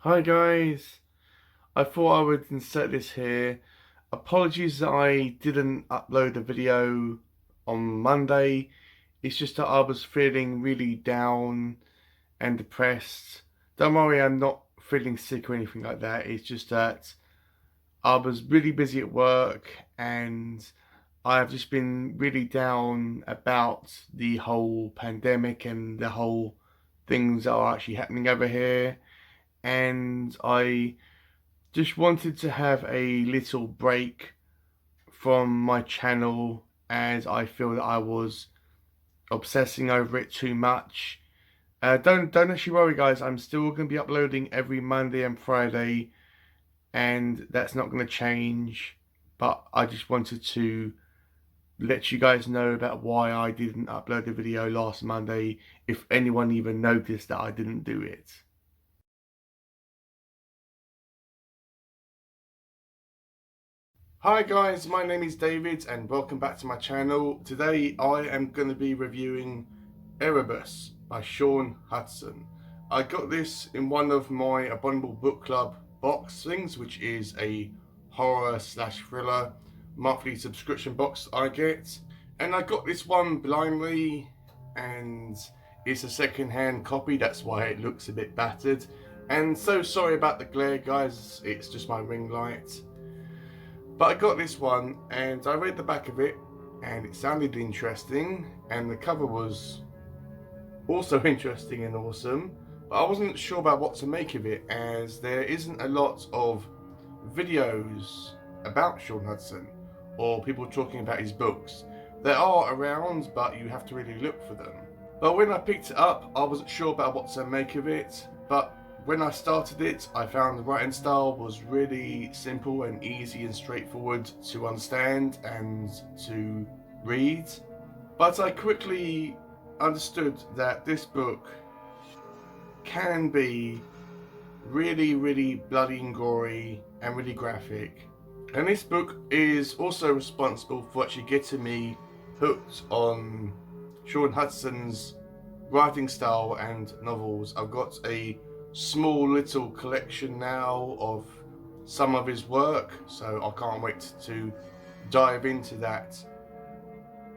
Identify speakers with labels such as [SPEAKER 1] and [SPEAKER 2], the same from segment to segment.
[SPEAKER 1] Hi guys, I thought I would insert this here. Apologies that I didn't upload a video on Monday. It's just that I was feeling really down and depressed. Don't worry, I'm not feeling sick or anything like that. It's just that I was really busy at work and I've just been really down about the whole pandemic and the whole things that are actually happening over here. And I just wanted to have a little break from my channel as I feel that I was obsessing over it too much. Don't actually worry guys, I'm still going to be uploading every Monday and Friday and that's not going to change, but I just wanted to let you guys know about why I didn't upload a video last Monday, if anyone even noticed that I didn't do it. Hi guys, my name is David and welcome back to my channel. Today I am going to be reviewing Erebus by Shaun Hutson. I got this in one of my Abominable Book Club box things, which is a horror/thriller monthly subscription box I get. And I got this one blindly and it's a second-hand copy, that's why it looks a bit battered. And so sorry about the glare guys, it's just my ring light. But I got this one and I read the back of it and it sounded interesting and the cover was also interesting and awesome, but I wasn't sure about what to make of it as there isn't a lot of videos about Shaun Hutson or people talking about his books. There are around, but you have to really look for them. But when I picked it up, I wasn't sure about what to make of it, but when I started it, I found the writing style was really simple and easy and straightforward to understand and to read. But I quickly understood that this book can be really bloody and gory and really graphic. And this book is also responsible for actually getting me hooked on Shaun Hutson's writing style and novels. I've got a small little collection now of some of his work, so I can't wait to dive into that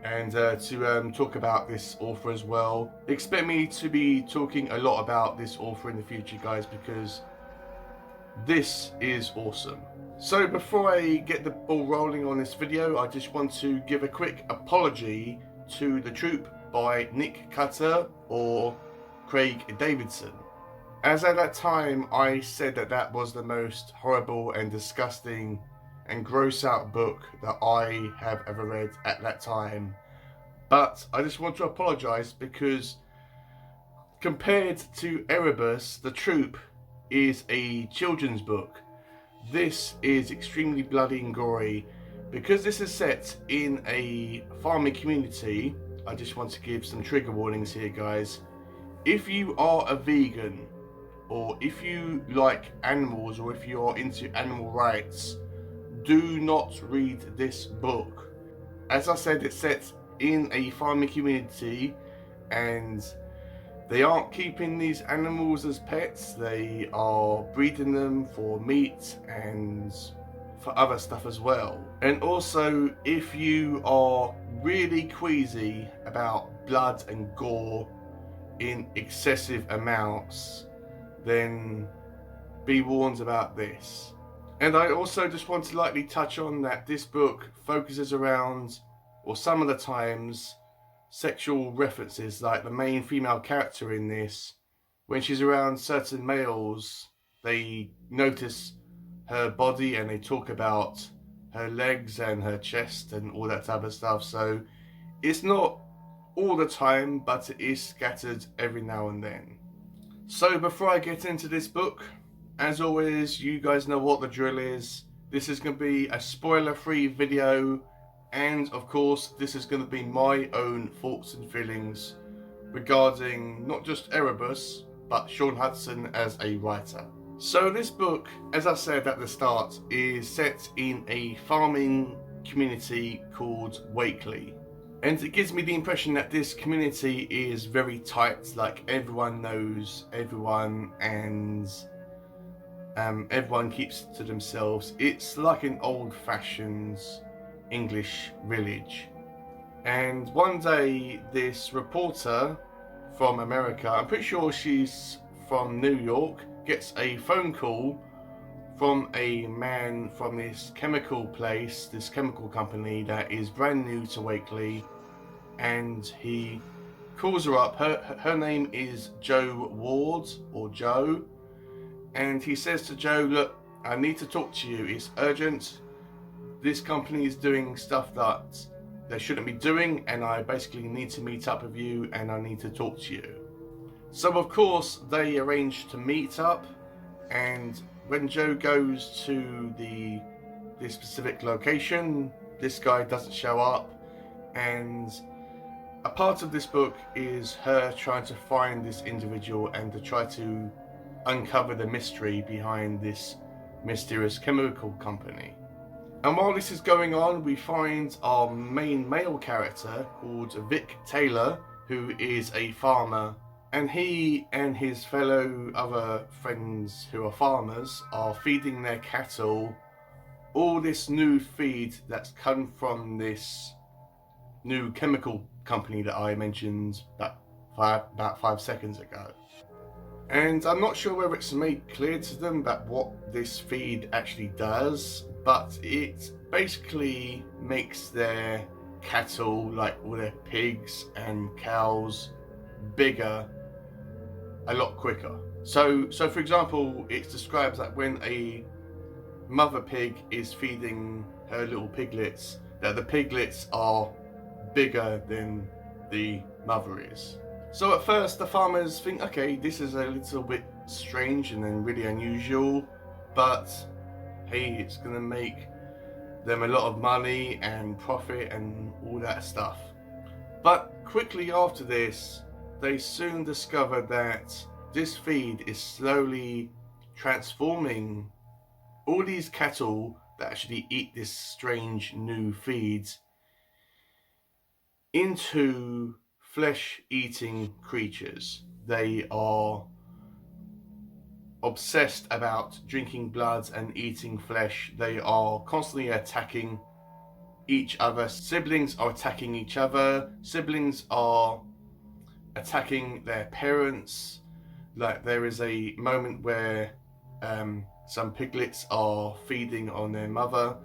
[SPEAKER 1] and to talk about this author as well. Expect me to be talking a lot about this author in the future guys, because this is awesome. So before I get the ball rolling on this video, I just want to give a quick apology to The Troop by Nick Cutter or Craig Davidson. As at that time I said that that was the most horrible and disgusting and gross out book that I have ever read at that time. But I just want to apologise because compared to Erebus, The Troop is a children's book. This is extremely bloody and gory. Because this is set in a farming community, I just want to give some trigger warnings here guys. If you are a vegan, or if you like animals, or if you are into animal rights, do not read this book. As I said, it's set in a farming community and they aren't keeping these animals as pets, they are breeding them for meat and for other stuff as well. And also, if you are really queasy about blood and gore in excessive amounts, then be warned about this. And I also just want to lightly touch on that this book focuses around, or some of the times, sexual references. Like the main female character in this, when she's around certain males, they notice her body and they talk about her legs and her chest and all that type of stuff. So it's not all the time, but it is scattered every now and then. So before I get into this book, as always, you guys know what the drill is. This is going to be a spoiler-free video, and of course this is going to be my own thoughts and feelings regarding not just Erebus, but Shaun Hutson as a writer. So this book, as I said at the start, is set in a farming community called Wakely. And it gives me the impression that this community is very tight, like everyone knows everyone and Everyone keeps to themselves. It's like an old-fashioned English village. And one day, this reporter from America, I'm pretty sure she's from New York, gets a phone call from a man from this chemical place, this chemical company that is brand new to Wakely, and he calls her up. Her name is Joe Ward, or Joe, and he says to Joe, look, I need to talk to you, it's urgent. This company is doing stuff that they shouldn't be doing, and I basically need to meet up with you, and I need to talk to you. So of course they arrange to meet up, and when Joe goes to this specific location, this guy doesn't show up, and a part of this book is her trying to find this individual and to try to uncover the mystery behind this mysterious chemical company. And while this is going on, we find our main male character called Vic Taylor, who is a farmer, and he and his fellow other friends who are farmers are feeding their cattle all this new feed that's come from this new chemical company that I mentioned about 5 seconds ago. And I'm not sure whether it's made clear to them about what this feed actually does, but it basically makes their cattle, like all their pigs and cows, bigger a lot quicker. So for example, it describes that when a mother pig is feeding her little piglets, that the piglets are bigger than the mother is. So at first the farmers think, okay, this is a little bit strange and then really unusual, but hey, it's gonna make them a lot of money and profit and all that stuff. But quickly after this, they soon discover that this feed is slowly transforming all these cattle that actually eat this strange new feed into flesh-eating creatures. They are obsessed about drinking blood and eating flesh. They are constantly attacking each other. Siblings are attacking each other. Siblings are attacking their parents. Like there is a moment where some piglets are feeding on their mother,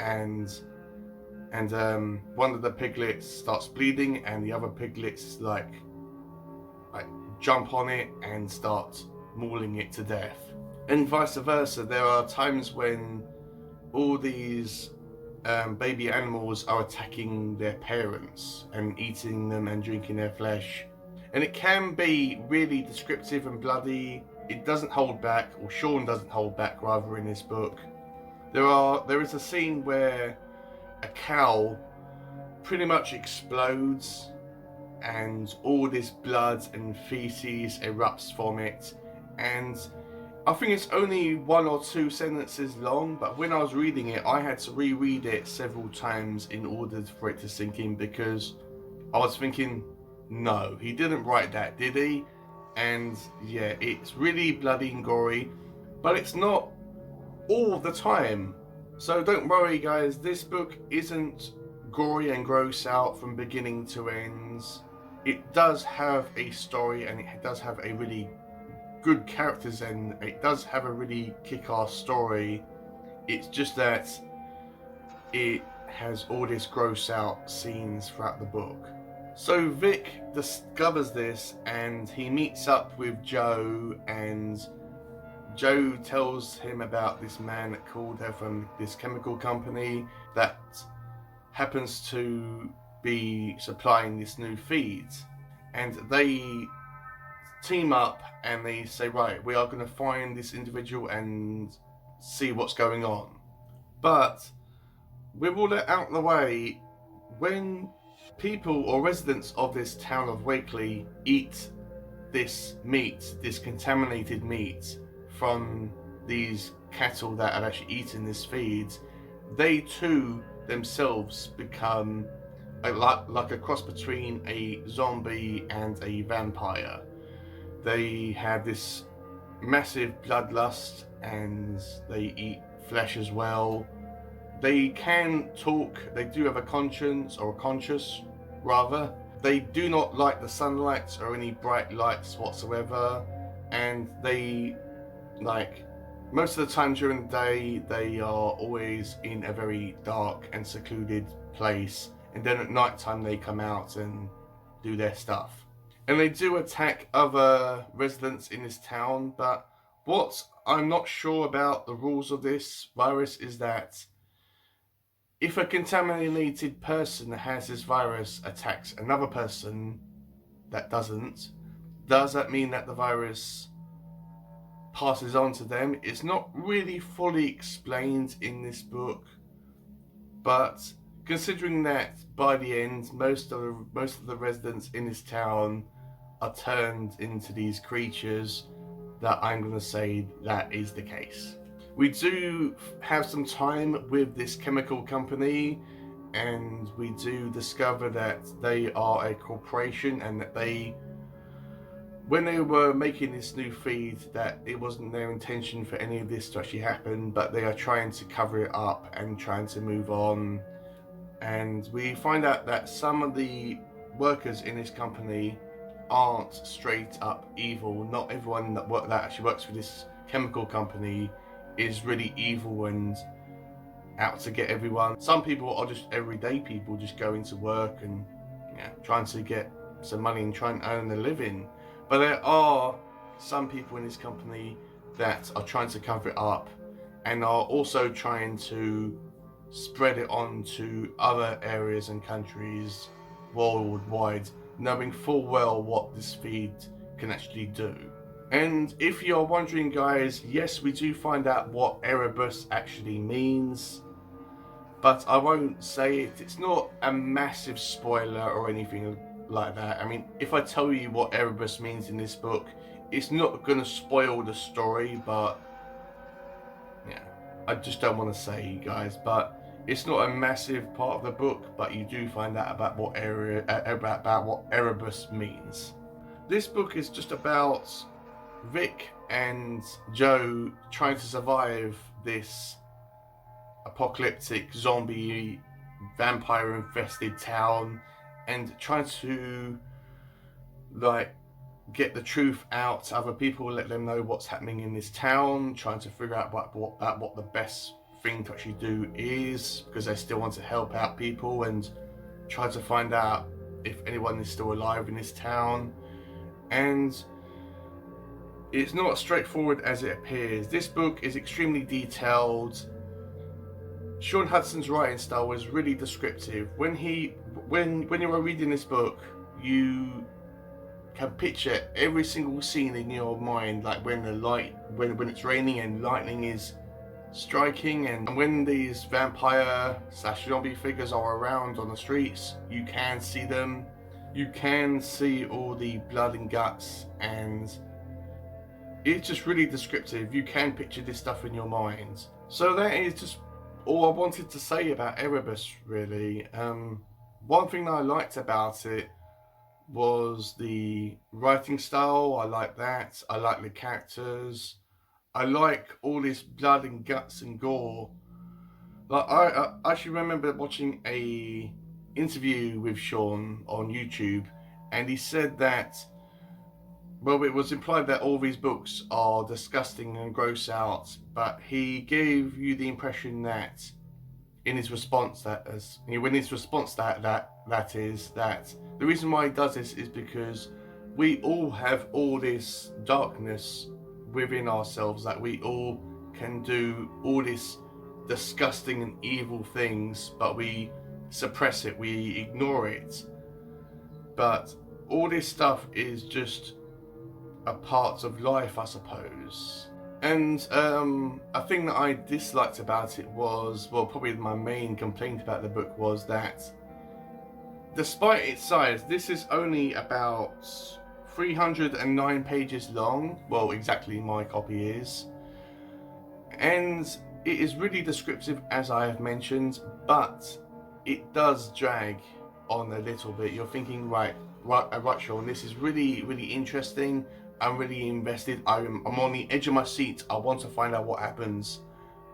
[SPEAKER 1] and one of the piglets starts bleeding, and the other piglets like jump on it and start mauling it to death, and vice versa. There are times when all these baby animals are attacking their parents and eating them and drinking their flesh, and it can be really descriptive and bloody. It doesn't hold back, or Shaun doesn't hold back rather, in this book. There is a scene where a cow pretty much explodes and all this blood and feces erupts from it, and I think it's only 1 or 2 sentences long, but when I was reading it I had to reread it several times in order for it to sink in, because I was thinking, no, he didn't write that, did he? And yeah, it's really bloody and gory, but it's not all the time. So don't worry guys, this book isn't gory and gross out from beginning to end. It does have a story, and it does have a really good characters, and it does have a really kick-ass story. It's just that it has all this gross out scenes throughout the book. So Vic discovers this and he meets up with Joe, and Joe tells him about this man that called her from this chemical company that happens to be supplying this new feed, and they team up and they say, right, we are going to find this individual and see what's going on. But with all that out of the way, when people or residents of this town of Wakely eat this meat, this contaminated meat from these cattle that have actually eaten this feed, they too themselves become like a cross between a zombie and a vampire. They have this massive bloodlust and they eat flesh as well. They can talk, they do have a conscience, or a conscious rather. They do not like the sunlight or any bright lights whatsoever, and they, like, most of the time during the day they are always in a very dark and secluded place, and then at night time they come out and do their stuff. And they do attack other residents in this town, but what I'm not sure about the rules of this virus is that if a contaminated person that has this virus attacks another person that doesn't, does that mean that the virus passes on to them? It's not really fully explained in this book, but considering that by the end most of the residents in this town are turned into these creatures, that I'm going to say that is the case. We do have some time with this chemical company, and we do discover that they are a corporation, and that they, when they were making this new feed, that it wasn't their intention for any of this to actually happen, but they are trying to cover it up and trying to move on. And we find out that some of the workers in this company aren't straight up evil. Not everyone that actually works for this chemical company is really evil and out to get everyone. Some people are just everyday people, just going to work and trying to get some money and trying to earn a living. But there are some people in this company that are trying to cover it up and are also trying to spread it on to other areas and countries worldwide, knowing full well what this feed can actually do. And if you're wondering, guys, yes, we do find out what Erebus actually means, but I won't say it. It's not a massive spoiler or anything like that. I mean, if I tell you what Erebus means in this book, it's not going to spoil the story, but yeah, I just don't want to say, guys. But it's not a massive part of the book, but you do find out about what Erebus means. This book is just about Rick and Joe trying to survive this apocalyptic zombie vampire infested town, and trying to get the truth out to other people, let them know what's happening in this town, trying to figure out what the best thing to actually do is, because they still want to help out people and try to find out if anyone is still alive in this town. And it's not as straightforward as it appears. This book is extremely detailed. Shaun Hutson's writing style was really descriptive. When you were reading this book, you can picture every single scene in your mind, like when when it's raining and lightning is striking, and when these vampire / zombie figures are around on the streets, you can see them. You can see all the blood and guts, and it's just really descriptive. You can picture this stuff in your mind. So that is just all I wanted to say about Erebus, really. One thing that I liked about it was the writing style. I like that. I like the characters. I like all this blood and guts and gore. Like I actually remember watching a interview with Shaun on YouTube, and he said that, well, it was implied that all these books are disgusting and gross out, but he gave you the impression that in his response that the reason why he does this is because we all have all this darkness within ourselves, that we all can do all this disgusting and evil things, but we suppress it, we ignore it. But all this stuff is just a part of life, I suppose. And a thing that I disliked about it was, well, probably my main complaint about the book was that despite its size, this is only about 309 pages long. Well, exactly, my copy is. And it is really descriptive, as I have mentioned, but it does drag on a little bit. You're thinking, right, Shaun, this is really, really interesting. I'm really invested. I'm on the edge of my seat. I want to find out what happens.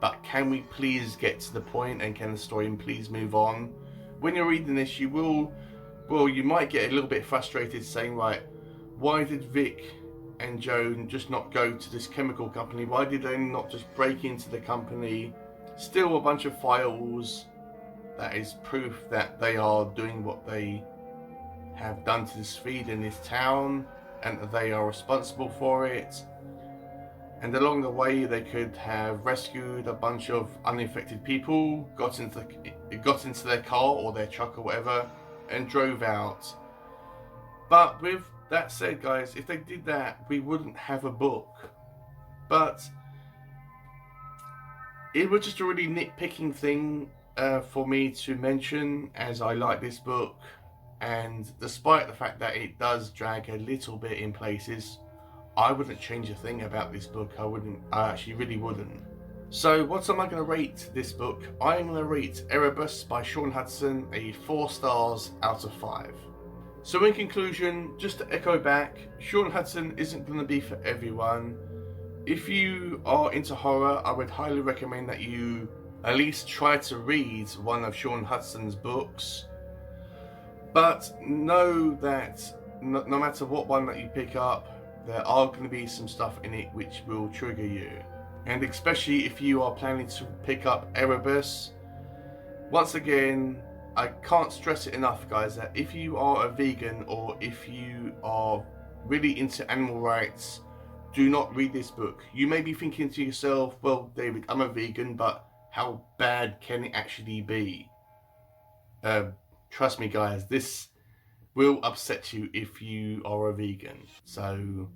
[SPEAKER 1] But can we please get to the point, and can the story please move on? When you're reading this, you will, well, you might get a little bit frustrated saying, right, why did Vic and Joan just not go to this chemical company? Why did they not just break into the company, steal a bunch of files? That is proof that they are doing what they have done to this feed in this town, and that they are responsible for it. And along the way, they could have rescued a bunch of uninfected people, got into their car or their truck or whatever, and drove out. But with that said, guys, if they did that, we wouldn't have a book. But it was just a really nitpicking thing for me to mention, as I like this book, and despite the fact that it does drag a little bit in places, I wouldn't change a thing about this book. I actually really wouldn't. So what am I going to rate this book? I'm going to rate Erebus by Shaun Hutson a 4 stars out of 5. So in conclusion, just to echo back, Shaun Hutson isn't going to be for everyone. If you are into horror, I would highly recommend that you at least try to read one of Shaun Hutson's books. But know that no matter what one that you pick up, there are going to be some stuff in it which will trigger you. And especially if you are planning to pick up Erebus. Once again, I can't stress it enough, guys, that if you are a vegan or if you are really into animal rights, do not read this book. You may be thinking to yourself, well, David, I'm a vegan, but how bad can it actually be? Trust me, guys, this will upset you if you are a vegan. So,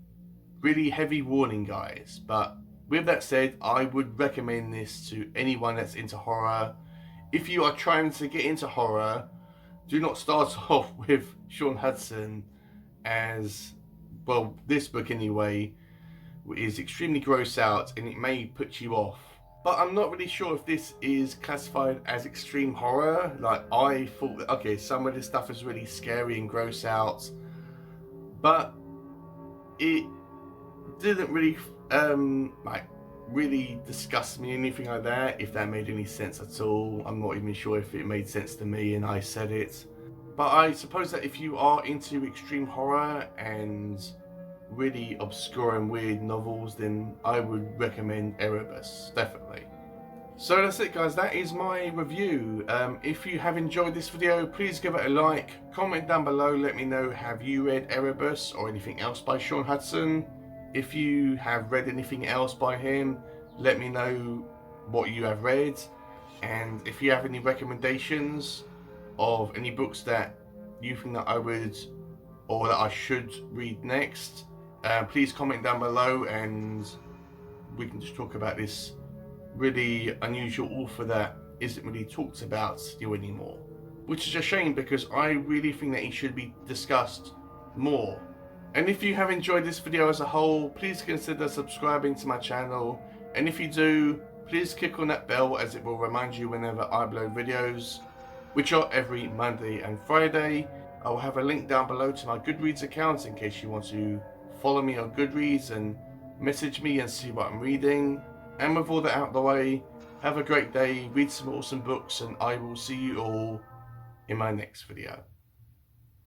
[SPEAKER 1] really heavy warning, guys. But with that said, I would recommend this to anyone that's into horror. If you are trying to get into horror, do not start off with Shaun Hutson, as, well, this book anyway is extremely gross out and it may put you off. But I'm not really sure if this is classified as extreme horror. Like, I thought that, okay, some of this stuff is really scary and gross out, but it didn't really like really disgust me, anything like that, if that made any sense at all. I'm not even sure if it made sense to me and I said it. But I suppose that if you are into extreme horror and really obscure and weird novels, then I would recommend Erebus, definitely. So that's it, guys, that is my review. If you have enjoyed this video, please give it a like, comment down below, let me know, have you read Erebus or anything else by Shaun Hutson? If you have read anything else by him, let me know what you have read. And if you have any recommendations of any books that you think that I would or that I should read next, please comment down below and we can just talk about this really unusual author that isn't really talked about anymore. Which is a shame, because I really think that he should be discussed more. And if you have enjoyed this video as a whole, please consider subscribing to my channel. And if you do, please click on that bell, as it will remind you whenever I upload videos, which are every Monday and Friday. I will have a link down below to my Goodreads account in case you want to follow me on Goodreads and message me and see what I'm reading. And with all that out of the way, have a great day, read some awesome books, and I will see you all in my next video.